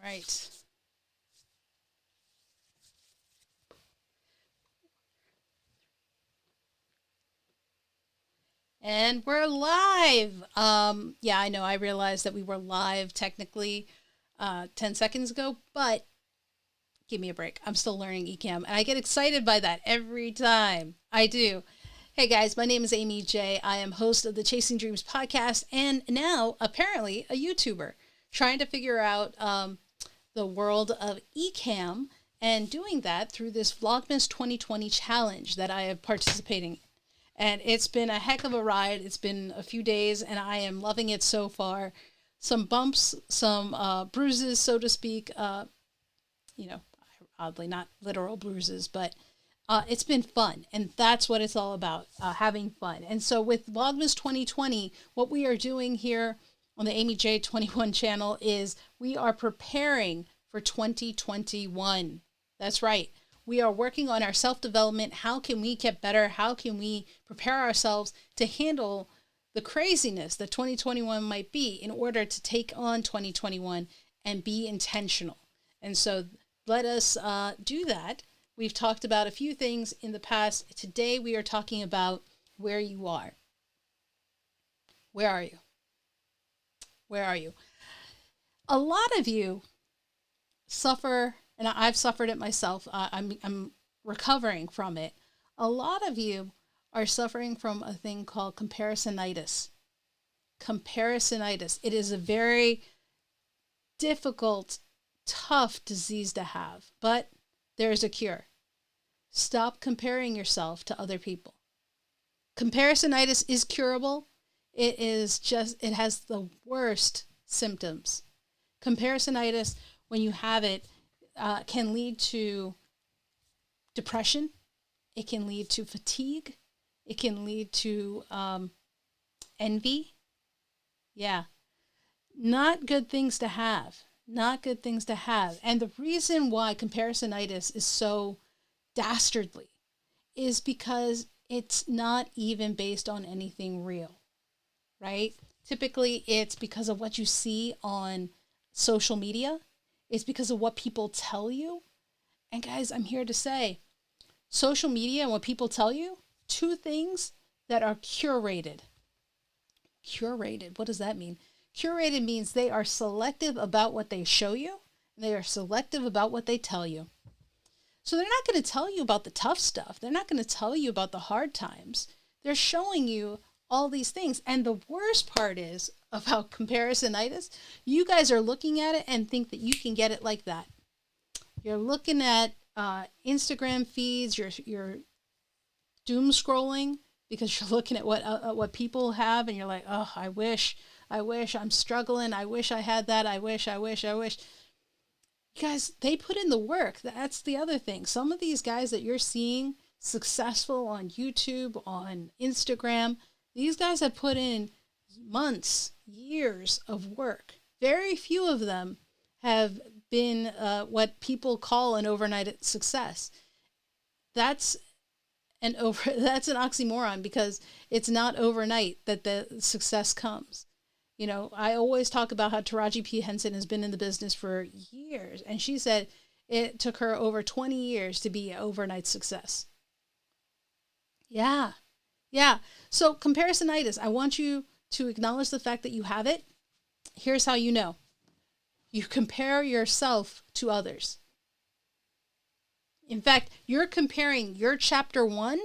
right. And we're live. Yeah, I know. I realized that we were live technically 10 seconds ago, but give me a break. I'm still learning Ecamm, and I get excited by that every time. I do. Hey guys, my name is Amy J. I am host of the Chasing Dreams podcast, and now apparently a YouTuber trying to figure out the world of Ecamm and doing that through this Vlogmas 2020 challenge that I am participating in. And it's been a heck of a ride. It's been a few days, and I am loving it so far. Some bumps, some bruises, so to speak. You know, oddly, not literal bruises, but it's been fun. And that's what it's all about, having fun. And so with Vlogmas 2020, what we are doing here on the Amy J 21 channel is we are preparing for 2021. That's right. We are working on our self development. How can we get better? How can we prepare ourselves to handle the craziness that 2021 might be in order to take on 2021 and be intentional? And so let us do that. We've talked about a few things in the past. Today we are talking about where you are. Where are you? Where are you? A lot of you suffer, and I've suffered it myself. I'm recovering from it. A lot of you are suffering from a thing called comparisonitis. Comparisonitis. It is a very difficult, tough disease to have, but there is a cure. Stop comparing yourself to other people. Comparisonitis is curable. It has the worst symptoms. Comparisonitis, when you have it, can lead to depression. It can lead to fatigue. It can lead to envy. Yeah, not good things to have. Not good things to have. And the reason why comparisonitis is so dastardly is because it's not even based on anything real, right? Typically, it's because of what you see on social media. It's because of what people tell you. And guys, I'm here to say social media and what people tell you, two things that are curated. Curated, what does that mean? Curated means they are selective about what they show you, and they are selective about what they tell you. So they're not going to tell you about the tough stuff. They're not going to tell you about the hard times. They're showing you all these things. And the worst part is about comparisonitis, you guys are looking at it and think that you can get it like that. You're looking at Instagram feeds, you're doom scrolling because you're looking at what people have, and you're like, oh, I wish, I'm struggling. I wish I had that. I wish. You guys, they put in the work. That's the other thing. Some of these guys that you're seeing successful on YouTube, on Instagram, these guys have put in months, years of work. Very few of them have been what people call an overnight success. That's that's an oxymoron because it's not overnight that the success comes. You know, I always talk about how Taraji P. Henson has been in the business for years, and she said it took her over 20 years to be an overnight success. Yeah, yeah. So, comparisonitis, I want you to acknowledge the fact that you have it. Here's how you know you compare yourself to others. In fact, you're comparing your chapter 1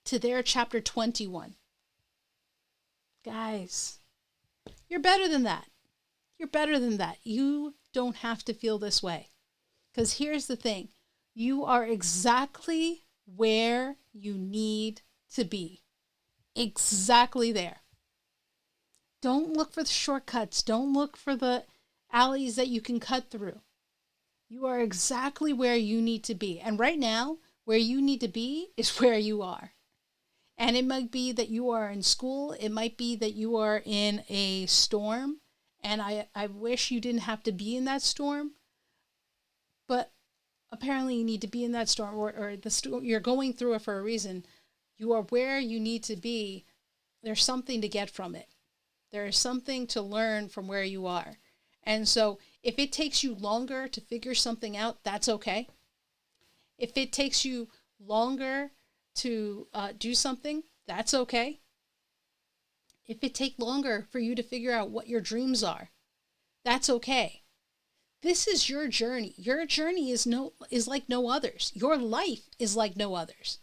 to their chapter 21. Guys, you're better than that. You're better than that. You don't have to feel this way. Because here's the thing, you are exactly where you need to be. Exactly there. Don't look for the shortcuts. Don't look for the alleys that you can cut through. You are exactly where you need to be. And right now, where you need to be is where you are. And it might be that you are in school. It might be that you are in a storm. And I wish you didn't have to be in that storm. But apparently you need to be in that storm, or you're going through it for a reason. You are where you need to be. There's something to get from it. There is something to learn from where you are. And so if it takes you longer to figure something out, that's okay. If it takes you longer to do something, that's okay. If it takes longer for you to figure out what your dreams are, that's okay. This is your journey. Your journey is like no others. Your life is like no others.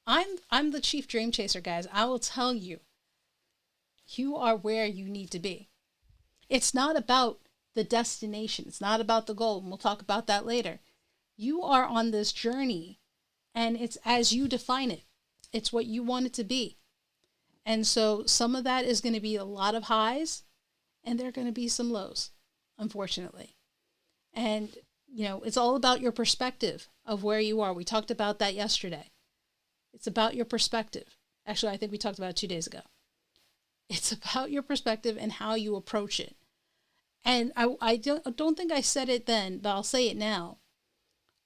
I'm the chief dream chaser, guys. I will tell you, you are where you need to be. It's not about the destination. It's not about the goal. And we'll talk about that later. You are on this journey, and it's as you define it. It's what you want it to be. And so some of that is going to be a lot of highs, and there are going to be some lows, unfortunately. And, it's all about your perspective of where you are. We talked about that yesterday. It's about your perspective. Actually, I think we talked about it 2 days ago. It's about your perspective and how you approach it. And I don't think I said it then, but I'll say it now.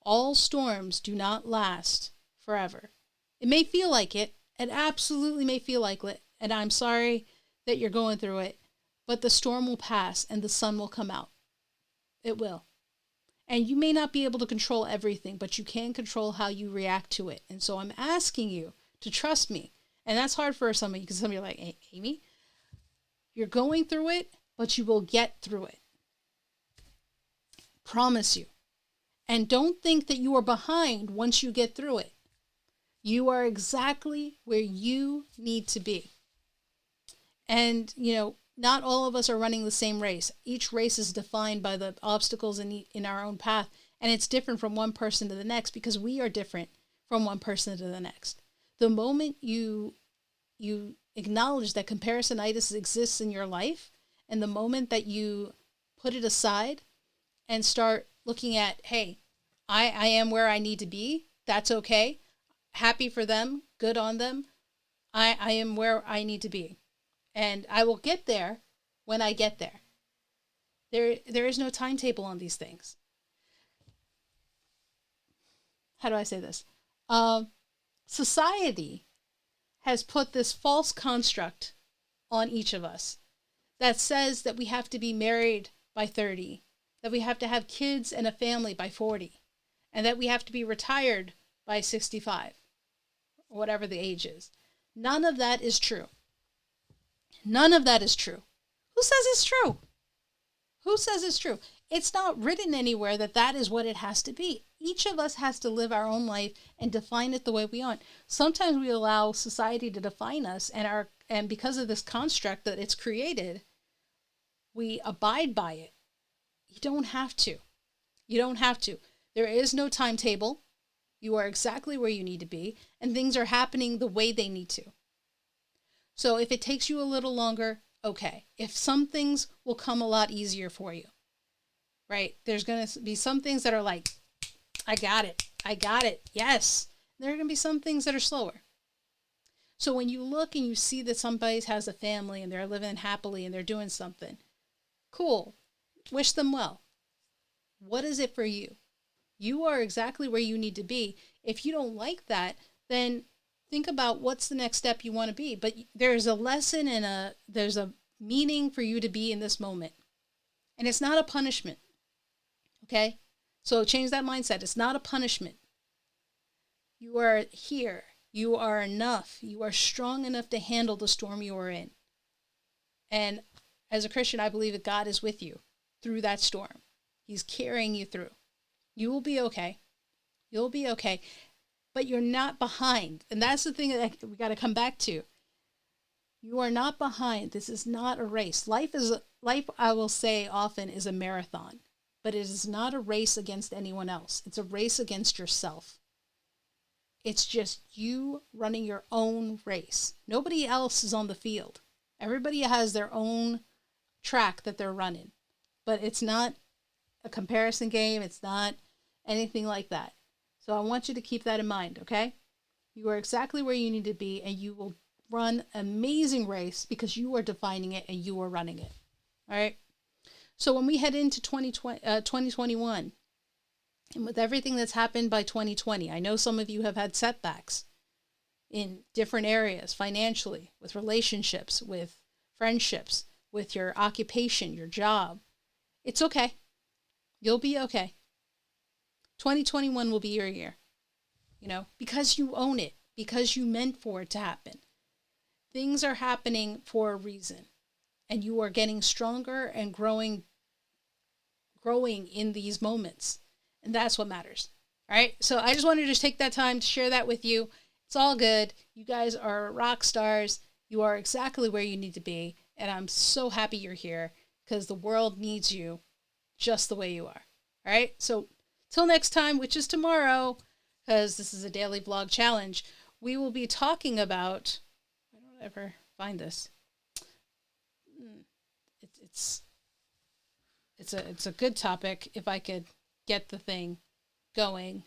All storms do not last forever. It may feel like it. It absolutely may feel like it. And I'm sorry that you're going through it. But the storm will pass and the sun will come out. It will. And you may not be able to control everything, but you can control how you react to it. And so I'm asking you to trust me. And that's hard for some of you because some of you are like, hey, Amy, you're going through it, but you will get through it. Promise you. And don't think that you are behind once you get through it. You are exactly where you need to be. And, not all of us are running the same race. Each race is defined by the obstacles in our own path. And it's different from one person to the next because we are different from one person to the next. The moment you acknowledge that comparisonitis exists in your life, and the moment that you put it aside and start looking at, hey, I am where I need to be. That's okay. Happy for them. Good on them. I am where I need to be. And I will get there when I get there. There is no timetable on these things. How do I say this? Society has put this false construct on each of us that says that we have to be married by 30, that we have to have kids and a family by 40, and that we have to be retired by 65, or whatever the age is. None of that is true. None of that is true. Who says it's true? Who says it's true? It's not written anywhere that that is what it has to be. Each of us has to live our own life and define it the way we want. Sometimes we allow society to define us, and because of this construct that it's created, we abide by it. You don't have to. You don't have to. There is no timetable. You are exactly where you need to be, and things are happening the way they need to. So if it takes you a little longer, okay. If some things will come a lot easier for you, right? There's going to be some things that are like, I got it, yes. There are going to be some things that are slower. So when you look and you see that somebody has a family and they're living happily and they're doing something, cool. Wish them well. What is it for you? You are exactly where you need to be. If you don't like that, then think about what's the next step you want to be. But there's a lesson and there's a meaning for you to be in this moment. And it's not a punishment. Okay? So change that mindset. It's not a punishment. You are here. You are enough. You are strong enough to handle the storm you are in. And as a Christian, I believe that God is with you through that storm. He's carrying you through. You will be okay. You'll be okay. But you're not behind. And that's the thing that we got to come back to. You are not behind. This is not a race. Life, I will say often, is a marathon. But it is not a race against anyone else. It's a race against yourself. It's just you running your own race. Nobody else is on the field. Everybody has their own track that they're running. But it's not a comparison game. It's not anything like that. So I want you to keep that in mind, okay? You are exactly where you need to be, and you will run an amazing race because you are defining it and you are running it. All right? So when we head into 2021, and with everything that's happened by 2020, I know some of you have had setbacks in different areas, financially, with relationships, with friendships, with your occupation, your job. It's okay. You'll be okay. 2021 will be your year, because you own it, because you meant for it to happen. Things are happening for a reason, and you are getting stronger and growing in these moments. And that's what matters. All right. So I just wanted to take that time to share that with you. It's all good. You guys are rock stars. You are exactly where you need to be. And I'm so happy you're here because the world needs you just the way you are. All right. So till next time, which is tomorrow, because this is a daily vlog challenge, we will be talking about, I don't ever find this. It's a good topic if I could get the thing going.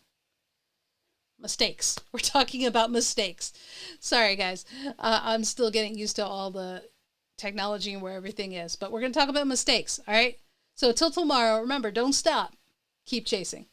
Mistakes. We're talking about mistakes. Sorry, guys. I'm still getting used to all the technology and where everything is. But we're going to talk about mistakes, all right? So till tomorrow, remember, don't stop. Keep chasing.